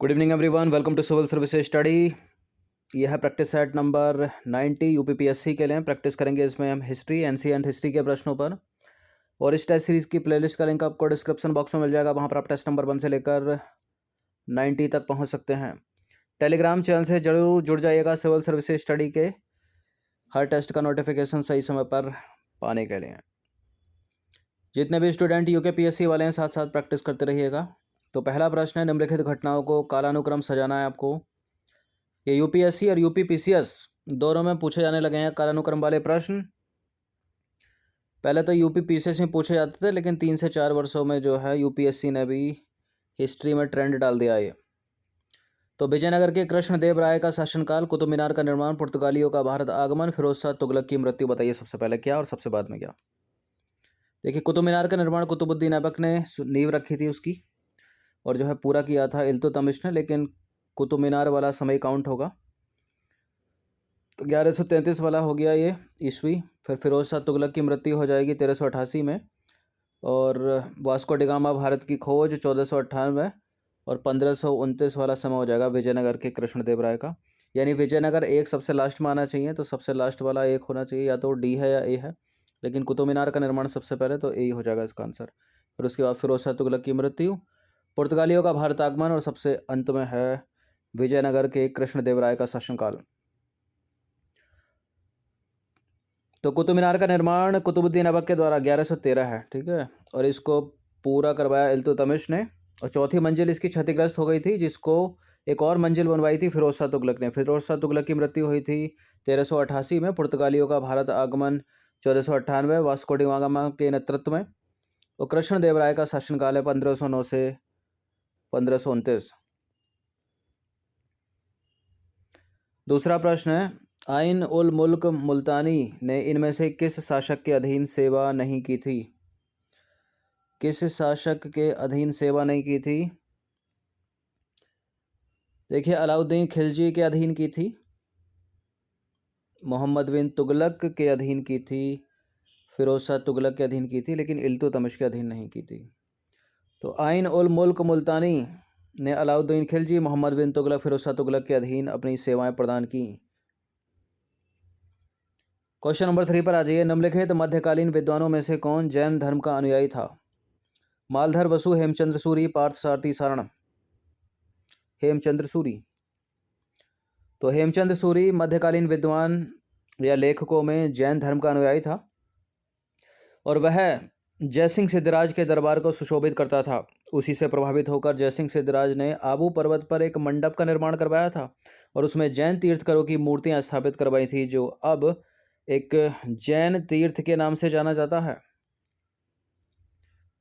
Good evening everyone, welcome to civil services study. यह है practice set number 90 UPPSC के लिए। प्रैक्टिस करेंगे इसमें हम हिस्ट्री, एनसीएंट हिस्ट्री के प्रश्नों पर। और इस टेस्ट सीरीज़ की प्लेलिस्ट का लिंक आपको डिस्क्रिप्शन बॉक्स में मिल जाएगा। वहाँ पर आप टेस्ट नंबर 1 से लेकर 90 तक पहुँच सकते हैं। टेलीग्राम चैनल से जरूर जुड़ जाइएगा सिविल सर्विसेज स्टडी के हर टेस्ट का नोटिफिकेशन सही समय पर पाने के लिए। जितने भी स्टूडेंट यूकेपीएससी वाले हैं साथ साथ प्रैक्टिस करते रहिएगा। तो पहला प्रश्न है, निम्नलिखित घटनाओं को कालानुक्रम सजाना है आपको। ये यूपीएससी और यूपीपीसीएस दोनों में पूछे जाने लगे हैं कालानुक्रम वाले प्रश्न। पहले तो यूपीपीसीएस में पूछे जाते थे, लेकिन 3 से 4 वर्षों में जो है यूपीएससी ने भी हिस्ट्री में ट्रेंड डाल दिया है। तो विजयनगर के कृष्णदेव राय का शासनकाल, कुतुब मीनार का निर्माण, पुर्तगालियों का भारत आगमन, फिरोज शाह तुगलक की मृत्यु। बताइए सबसे पहले क्या और सबसे बाद में क्या। देखिए, कुतुब मीनार का निर्माण कुतुबुद्दीन ऐबक ने नींव रखी थी उसकी, और जो है पूरा किया था इल्तुतमिश ने, लेकिन कुतुब मीनार वाला समय काउंट होगा तो 1133 वाला हो गया ये ईस्वी। फिर फिरोज शाह तुगलक की मृत्यु हो जाएगी 1388 में, और वास्को डिगामा भारत की खोज 1498, और 1529 वाला समय हो जाएगा विजयनगर के कृष्णदेव राय का। यानी विजयनगर एक सबसे लास्ट में आना चाहिए, तो सबसे लास्ट वाला एक होना चाहिए, या तो डी है या ए है, लेकिन कुतुब मीनार का निर्माण सबसे पहले, तो ए ही हो जाएगा इसका आंसर। फिर उसके बाद फिरोज शाह तुगलक की मृत्यु, पुर्तगालियों का भारत आगमन, और सबसे अंत में है विजयनगर के कृष्णदेव राय का शासनकाल। तो कुतुब मीनार का निर्माण कुतुबुद्दीन ऐबक के द्वारा 1113 है, ठीक है, और इसको पूरा करवाया इल्तुतमिश ने। और चौथी मंजिल इसकी क्षतिग्रस्त हो गई थी, जिसको एक और मंजिल बनवाई थी फिरोज शाह तुगलक ने। फिरोज शाह तुगलक की मृत्यु हुई थी 1388 में, पुर्तगालियों का भारत आगमन 1498, वास्को डी गामा के नेतृत्व में। और कृष्णदेव राय का शासनकाल है 1509 से 1529। दूसरा प्रश्न है, आइन उल मुल्क मुल्तानी ने इनमें से किस शासक के अधीन सेवा नहीं की थी। किस शासक के अधीन सेवा नहीं की थी। देखिए, अलाउद्दीन खिलजी के अधीन की थी, मोहम्मद बिन तुगलक के अधीन की थी, फिरोज शाह तुगलक के अधीन की थी, लेकिन इल्तुतमिश के अधीन नहीं की थी। तो आइन उल मुल्क मुल्तानी ने अलाउद्दीन खिलजी, मोहम्मद बिन तुगलक, फिरोज शाह तुगलक के अधीन अपनी सेवाएं प्रदान की। क्वेश्चन नंबर 3 पर आ जाइए। निम्नलिखित मध्यकालीन विद्वानों में से कौन जैन धर्म का अनुयायी था। मालधर वसु, हेमचंद्र सूरी, पार्थ सारथी सारण। हेमचंद्र सूरी। तो हेमचंद्र सूरी मध्यकालीन विद्वान या लेखकों में जैन धर्म का अनुयायी था, और वह जयसिंह सिद्धराज के दरबार को सुशोभित करता था। उसी से प्रभावित होकर जयसिंह सिद्धराज ने आबू पर्वत पर एक मंडप का निर्माण करवाया था, और उसमें जैन तीर्थकरों की मूर्तियां स्थापित करवाई थी, जो अब एक जैन तीर्थ के नाम से जाना जाता है।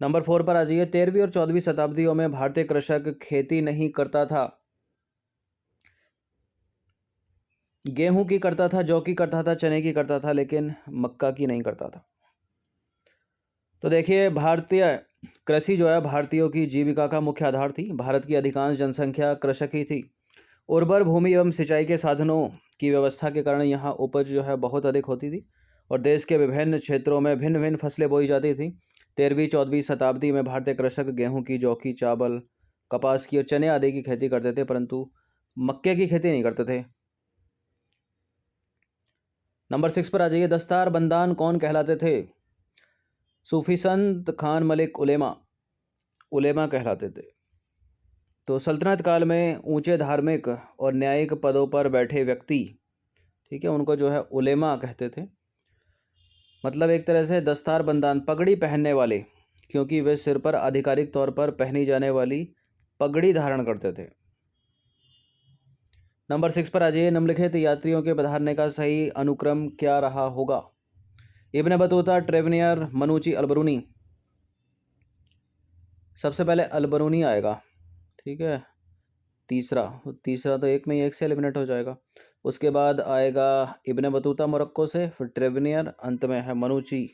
नंबर 4 पर आ जाइए। 13वीं और 14वीं शताब्दियों में भारतीय कृषक खेती नहीं करता था। गेहूं की करता था, जौ की करता था, चने की करता था, लेकिन मक्का की नहीं करता था। तो देखिए, भारतीय कृषि जो है भारतीयों की जीविका का मुख्य आधार थी। भारत की अधिकांश जनसंख्या कृषक ही थी। उर्वर भूमि एवं सिंचाई के साधनों की व्यवस्था के कारण यहाँ उपज जो है बहुत अधिक होती थी, और देश के विभिन्न क्षेत्रों में भिन्न भिन्न फसलें बोई जाती थी। 13वीं-14वीं शताब्दी में भारतीय कृषक गेहूं की, जौ की, चावल, कपास की और चने आदि की खेती करते थे, परंतु मक्के की खेती नहीं करते थे। नंबर 6 पर आ जाइए। दस्तार बंदान कौन कहलाते थे। सूफी संत, खान मलिक, उलेमा कहलाते थे। तो सल्तनत काल में ऊंचे धार्मिक और न्यायिक पदों पर बैठे व्यक्ति, ठीक है, उनको जो है उलेमा कहते थे। मतलब एक तरह से दस्तार बंदान पगड़ी पहनने वाले, क्योंकि वे सिर पर आधिकारिक तौर पर पहनी जाने वाली पगड़ी धारण करते थे। नंबर 6 पर आ जाइए। निम्नलिखित यात्रियों के पधारने का सही अनुक्रम क्या रहा होगा। Ibn Battuta, ट्रेवनियर, मनुची, Al-Biruni. सबसे पहले अलबरूनी आएगा, ठीक है। तीसरा तो एक में ही एक से एलिमिनेट हो जाएगा। उसके बाद आएगा इब्न बतूता मोरक्को से, फिर ट्रेवनियर, अंत में है मनुची।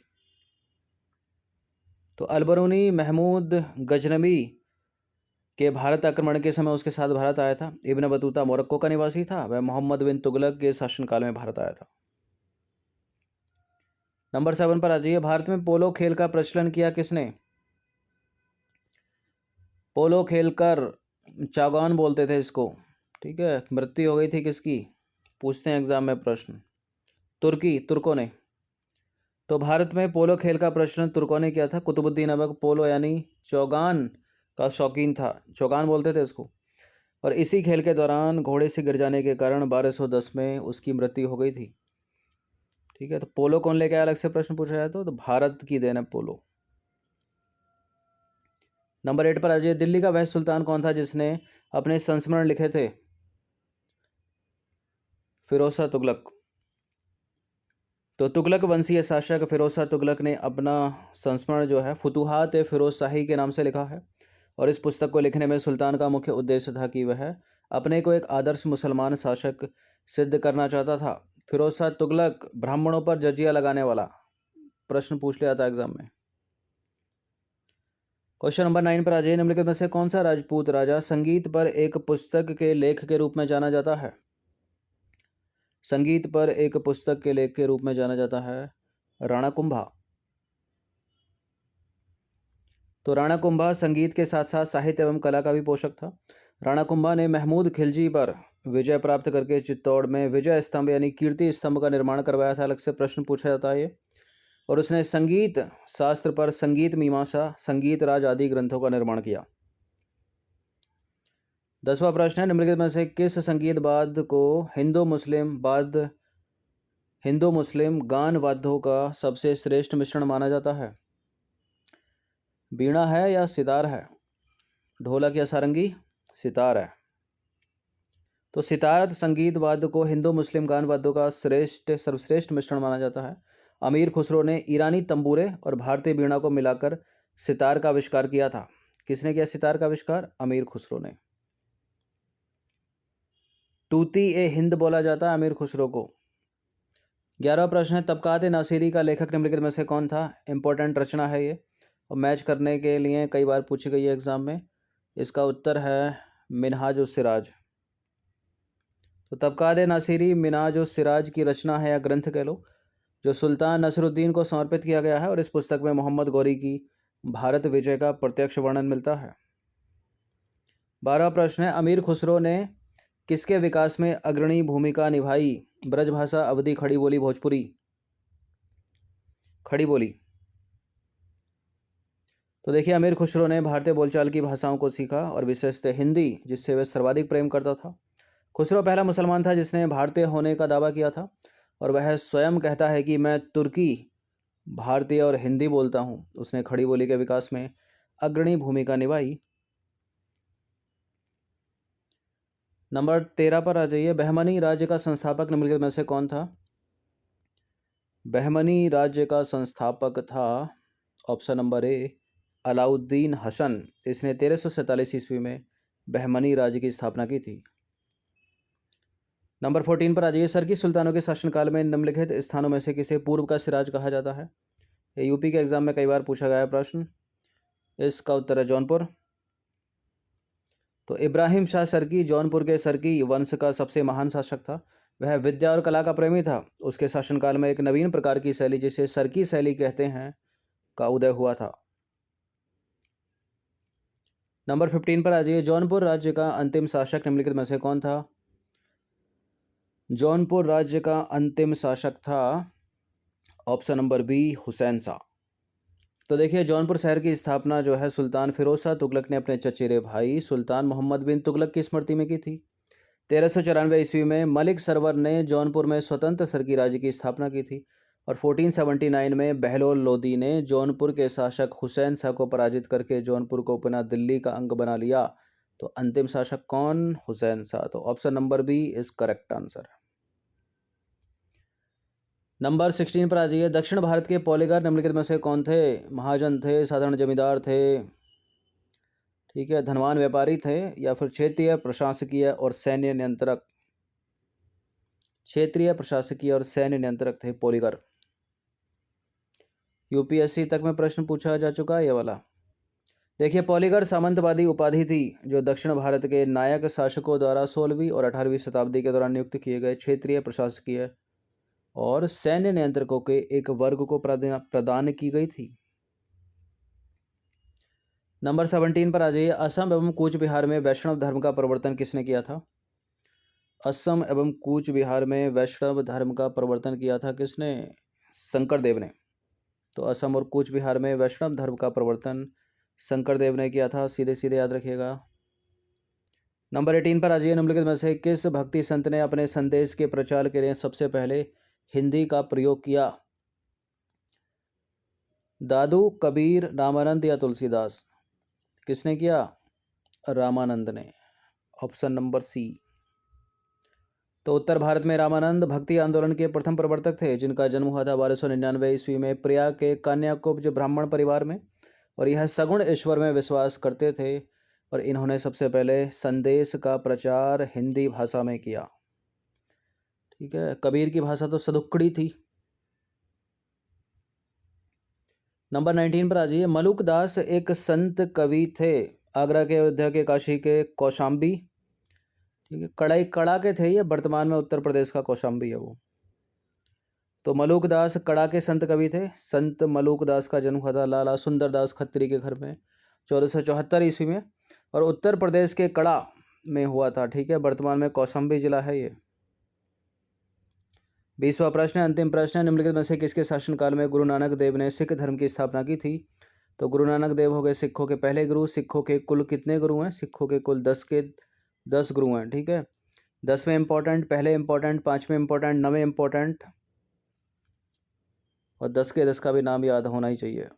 तो अलबरूनी महमूद गजनबी के भारत आक्रमण के समय उसके साथ भारत आया था। इब्न बतूता मोरक्को का निवासी था, वह मोहम्मद बिन तुगलक के शासनकाल में भारत आया था। नंबर 7 पर आ जाइए। भारत में पोलो खेल का प्रचलन किया किसने। पोलो खेलकर चौगान बोलते थे इसको। ठीक है, मृत्यु हो गई थी किसकी, पूछते हैं एग्जाम में प्रश्न। तुर्कों ने। तो भारत में पोलो खेल का प्रचलन तुर्कों ने किया था। कुतुबुद्दीन ऐबक पोलो यानी चौगान का शौकीन था, चौगान बोलते थे इसको। और इसी खेल के दौरान घोड़े से गिर जाने के कारण 1210 में उसकी मृत्यु हो गई थी। ठीक है, तो पोलो कौन लेके आया, अलग से प्रश्न पूछा जाए तो भारत की देन है पोलो। नंबर 8 पर आ जाइए। दिल्ली का वह सुल्तान कौन था जिसने अपने संस्मरण लिखे थे? फिरोज शाह तुगलक। तो तुगलक वंशीय शासक फिरोज शाह तुगलक ने अपना संस्मरण जो है फुतुहात फिरोज शाही के नाम से लिखा है। और इस पुस्तक को लिखने में सुल्तान का मुख्य उद्देश्य था कि वह अपने को एक आदर्श मुसलमान शासक सिद्ध करना चाहता था। फिरोज शाह तुगलक ब्राह्मणों पर जजिया लगाने वाला, प्रश्न पूछ लिया था एग्जाम में। क्वेश्चन नंबर 9 पर आ जाइए। निम्नलिखित में से कौन सा राजपूत राजा संगीत पर एक पुस्तक के लेख के रूप में जाना जाता है? संगीत पर एक पुस्तक के लेख के रूप में जाना जाता है राणा कुंभा। तो राणा कुंभा संगीत के साथ साथ साहित्य एवं कला का भी पोषक था। राणा कुंभा ने महमूद खिलजी पर विजय प्राप्त करके चित्तौड़ में विजय स्तंभ यानी कीर्ति स्तंभ का निर्माण करवाया था। अलग से प्रश्न पूछा जाता है ये। और उसने संगीत शास्त्र पर संगीत मीमांसा, संगीत राज आदि ग्रंथों का निर्माण किया। 10वां प्रश्न है। निम्नलिखित में से किस संगीत वाद्य को हिंदू मुस्लिम गान वाद्यों का सबसे श्रेष्ठ मिश्रण माना जाता है? बीणा है या सितार है? ढोलक या सारंगी? सितार है। तो सितार संगीत वाद्य को हिंदू मुस्लिम गान वाद्यों का सर्वश्रेष्ठ मिश्रण माना जाता है। अमीर खुसरो ने ईरानी तंबूरे और भारतीय बीणा को मिलाकर सितार का आविष्कार किया था। किसने किया सितार का आविष्कार? अमीर खुसरो ने। तूती ए हिंद बोला जाता है अमीर खुसरो को। 11वां प्रश्न है। तबकात नासिरी का लेखक निम्नलिखित में से कौन था? इंपॉर्टेंट रचना है ये और मैच करने के लिए कई बार पूछी गई है एग्जाम में। इसका उत्तर है मिनहाज उस सिराज। तो तबकात नासिरी मिनहाज उस सिराज की रचना है या ग्रंथ कह लो, जो सुल्तान नसरुद्दीन को समर्पित किया गया है। और इस पुस्तक में मोहम्मद गौरी की भारत विजय का प्रत्यक्ष वर्णन मिलता है। 12वां प्रश्न है। अमीर खुसरो ने किसके विकास में अग्रणी भूमिका निभाई? ब्रजभाषा, अवधी, खड़ी बोली, भोजपुरी? खड़ी बोली। तो देखिए अमीर खुसरो ने भारतीय बोलचाल की भाषाओं को सीखा और विशेषतः हिंदी, जिससे वह सर्वाधिक प्रेम करता था। खुसरो पहला मुसलमान था जिसने भारतीय होने का दावा किया था और वह स्वयं कहता है कि मैं तुर्की, भारतीय और हिंदी बोलता हूँ। उसने खड़ी बोली के विकास में अग्रणी भूमिका निभाई। नंबर 13 पर आ जाइए। बहमनी राज्य का संस्थापक निम्नलिखित में से कौन था? बहमनी राज्य का संस्थापक था option number A Alauddin Hasan. इसने 1347 ईस्वी में बहमनी राज्य की स्थापना की थी। नंबर 14 पर आ जाइए। सरकी सुल्तानों के शासनकाल में निम्नलिखित स्थानों में से किसे पूर्व का सिराज कहा जाता है? ये यूपी के एग्जाम में कई बार पूछा गया प्रश्न। इसका उत्तर है जौनपुर। तो इब्राहिम शाह सरकी जौनपुर के सरकी वंश का सबसे महान शासक था। वह विद्या और कला का प्रेमी था। उसके शासनकाल में एक नवीन प्रकार की शैली, जिसे सरकी शैली कहते हैं, का उदय हुआ था। नंबर 15 पर आ जाइए। जौनपुर राज्य का अंतिम शासक निम्नलिखित में से कौन था? जौनपुर राज्य का अंतिम शासक था option number B Hussain Shah. तो देखिए जौनपुर शहर की स्थापना जो है सुल्तान फिरोज शाह तुगलक ने अपने चचेरे भाई सुल्तान मोहम्मद बिन तुगलक की स्मृति में की थी। 1394 ईस्वी में मलिक सरवर ने जौनपुर में स्वतंत्र सरकी राज्य की स्थापना की थी। और 1479 में बहलोल लोदी ने जौनपुर के शासक हुसैन शाह को पराजित करके जौनपुर को पुनः दिल्ली का अंग बना लिया। तो अंतिम शासक कौन? हुसैन शाह। तो option number B is correct answer. Number 16 पर आ जाइए। दक्षिण भारत के पॉलीगर निम्नलिखित में से कौन थे? महाजन थे, साधारण जमींदार थे, ठीक है, धनवान व्यापारी थे, या फिर क्षेत्रीय प्रशासकीय और सैन्य नियंत्रक? क्षेत्रीय प्रशासकीय और सैन्य नियंत्रक थे पॉलीगर। यूपीएससी तक में प्रश्न पूछा जा चुका है ये वाला। देखिए पॉलीगर सामंतवादी उपाधि थी जो दक्षिण भारत के नायक शासकों द्वारा 16वीं और 18वीं शताब्दी के दौरान नियुक्त किए गए क्षेत्रीय प्रशासकीय और सैन्य नियंत्रकों के एक वर्ग को प्रदान की गई थी। नंबर 17 पर आ जाइए। असम एवं कूच बिहार में वैष्णव धर्म का प्रवर्तन किसने किया था? असम एवं कूच बिहार में वैष्णव धर्म का प्रवर्तन किया था किसने? शंकरदेव ने। तो असम और कूच बिहार में वैष्णव धर्म का प्रवर्तन शंकरदेव ने किया था, सीधे सीधे याद रखिएगा। नंबर 18 पर आ जाइए। निम्नलिखित में से किस भक्ति संत ने अपने संदेश के प्रचार के लिए सबसे पहले हिंदी का प्रयोग किया? दादू, कबीर, रामानंद या तुलसीदास? किसने किया? रामानंद ने। Option number C. तो उत्तर भारत में रामानंद भक्ति आंदोलन के प्रथम प्रवर्तक थे, जिनका जन्म हुआ था 1299 ईस्वी में प्रयाग के कन्याकुब्ज ब्राह्मण परिवार में, और यह सगुण ईश्वर में विश्वास करते थे, और इन्होंने सबसे पहले संदेश का प्रचार हिंदी भाषा में किया। ठीक है। कबीर की भाषा तो सदुक्कड़ी थी। नंबर 19 पर आ जाइए। मलुक दास एक संत कवि थे, आगरा के, अयोध्या के, काशी के, कौशाम्बी। ठीक है। कड़ाई कड़ा के थे ये, वर्तमान में उत्तर प्रदेश का कौशाम्बी है वो। तो मलुक दास कड़ा के संत कवि थे। संत मलुक दास का जन्म हुआ था लाला सुंदर दास खत्री के घर में 1474 ईस्वी में, और उत्तर प्रदेश के कड़ा में हुआ था। ठीक है। वर्तमान में कौशाम्बी जिला है ये। 20वां प्रश्न है, अंतिम प्रश्न है। निम्नलिखित में से किसके शासनकाल में गुरु नानक देव ने सिख धर्म की स्थापना की थी? तो गुरु नानक देव हो गए सिखों के पहले गुरु। सिखों के कुल कितने गुरु हैं? सिखों के कुल 10 गुरु हैं। ठीक है। 10वें इंपॉर्टेंट, पहले इंपॉर्टेंट, 5वें इंपॉर्टेंट, 9वें इंपॉर्टेंट, और 10 के 10 का भी नाम याद होना ही चाहिए।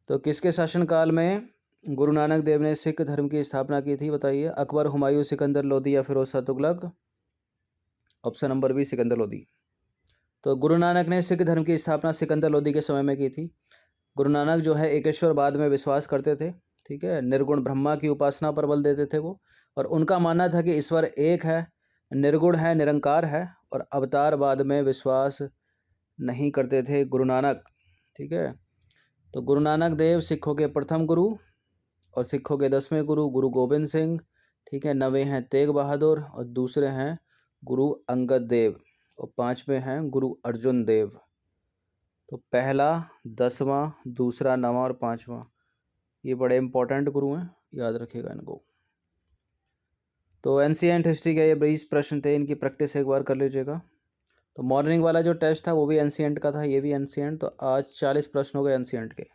तो किसके शासनकाल में गुरु नानक देव ने सिख धर्म की स्थापना की थी? बताइए। अकबर, हुमायूं, सिकंदर लोदी या Firoz Shah Tughlaq? Option number B, Sikandar Lodi. तो गुरु नानक ने सिख धर्म की स्थापना सिकंदर लोदी के समय में की थी। गुरु नानक जो है एकेश्वरवाद में विश्वास करते थे। ठीक है। निर्गुण ब्रह्मा की उपासना पर बल देते थे वो, और उनका मानना था कि ईश्वर एक है, निर्गुण है, निरंकार है, और अवतारवाद में विश्वास नहीं करते थे गुरु नानक। ठीक है। तो गुरु नानक देव सिखों के प्रथम गुरु, और सिखों के 10वें गुरु गुरु गोबिंद सिंह। ठीक है। 9वें हैं तेग बहादुर, और दूसरे हैं गुरु अंगद देव, और 5वें हैं गुरु अर्जुन देव। तो पहला, 10वां, दूसरा, 9वां और 5वां, ये बड़े इंपॉर्टेंट गुरु हैं, याद रखिएगा इनको। तो एंशिएंट हिस्ट्री के ये 20 प्रश्न थे, इनकी प्रैक्टिस एक बार कर लीजिएगा। तो मॉर्निंग वाला जो टेस्ट था वो भी एंशिएंट का था, ये भी एंशिएंट। तो आज 40 प्रश्न हो गए एंशिएंट के।